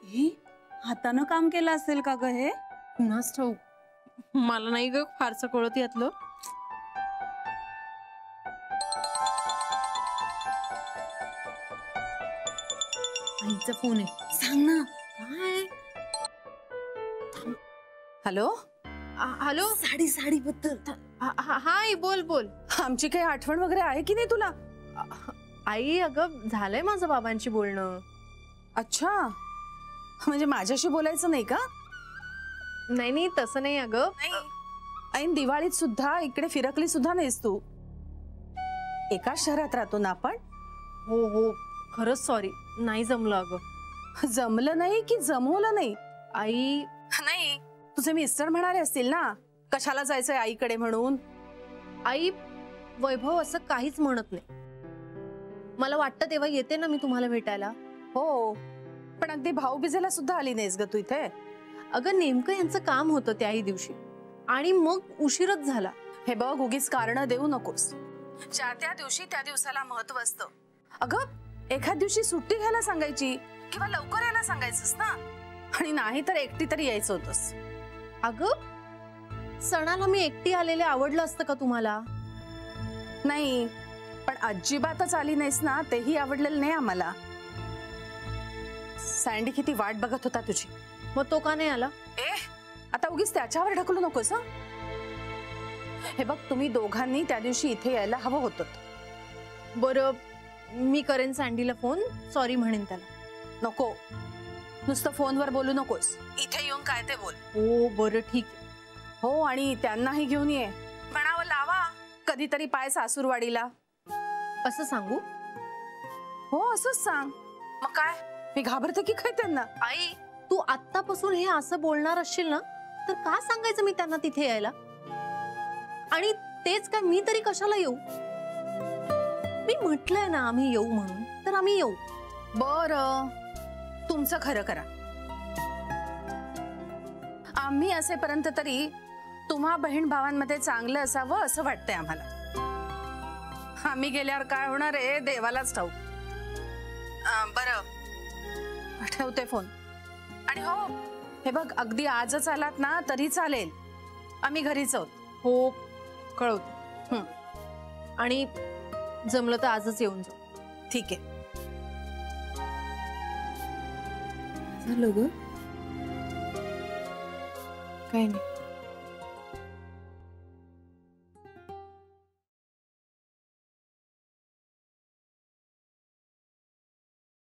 हातानं काम केलं असेल का ग हे? कुणास ठाऊक, मला नाही ग फारसं कळत यातलं. आईचा फोन आहे. सांग ना. काय? हॅलो. हॅलो. साडी बद्दल. हाय, बोल बोल. आमची काही आठवण वगैरे आहे की नाही तुला? आई, अगं झालंय माझं बाबांशी बोलणं. अच्छा, म्हणजे माझ्याशी बोलायचं नाही का? नाही नाही, तसं नाही अगं. ऐन दिवाळीत सुद्धा इकडे फिरकली सुद्धा नाहीस तू. एकाच शहरात राहतो ना आपण. हो हो, खरंच सॉरी, नाही जमलं अगं. जमलं नाही की जमवलं नाही? आई नाही, तुझे मिस्टर म्हणाले असतील ना कशाला जायचंय आईकडे म्हणून. आई, वैभव असं काहीच म्हणत नाही. मला वाटतं तेव्हा येते ना मी तुम्हाला भेटायला. हो, पण अगदी भाऊबीजेला सुद्धा आली नाहीस ग तू इथे. अगं नेमकं यांचं काम होतं त्याही दिवशी आणि मग उशीरच झाला. हे बघ, उगीच कारण देऊ नकोस. ज्या त्या दिवशी त्या दिवसाला महत्व असतं. अगं एखाद दिवशी सुट्टी घ्यायला सांगायची किंवा लवकर यायला सांगायचंस ना. आणि नाही तर एकटी तरी यायचं होतंस. अगं सणाला मी एकटी आलेले आवडलं असतं का तुम्हाला? नाही, पण अजिबातच आली नाहीस ना तेही आवडलेलं नाही आम्हाला. सँडी किती वाट बघत होता तुझी. मग तो का नाही आला? आता उगीच त्याच्यावर ढकलू नकोस. हे बघ, तुम्ही दोघांनी त्या दिवशी इथे यायला हवं होतं. बरं, मी करेन सँडीला फोन, सॉरी म्हणेन त्याला. नको, नुसतं फोनवर बोलू नकोस, इथे येऊन काय ते बोल. हो बरं ठीक आहे. हो, आणि त्यांनाही घेऊन ये. म्हणावं लावा कधीतरी पाय सासूरवाडीला. असं सांगू? हो, असंच सांग. मग काय, मी घाबरते की काय त्यांना? आई, तू आत्तापासून हे असं बोलणार असशील ना तर का सांगायचं मी त्यांना तिथे यायला? आणि तेच काय, मी तरी कशाला येऊ? मी म्हटलंय ना आम्ही येऊ म्हणून, तर आम्ही येऊ. बरं, तुमचं खरं करा. आम्ही असेपर्यंत तरी तुम्हा बहीण भावांमध्ये चांगलं असावं असं वाटतंय आम्हाला. आम्ही गेल्यावर काय होणार आहे देवालाच ठाऊक. बरं, ठेवते फोन. आणि हो, हे बघ, अगदी आजच आलात ना तरी चालेल, आम्ही घरीच आहोत. हो, कळवते. आणि जमलं तर आजच येऊन जाऊ. ठीक आहे. झालं ग? काही नाही.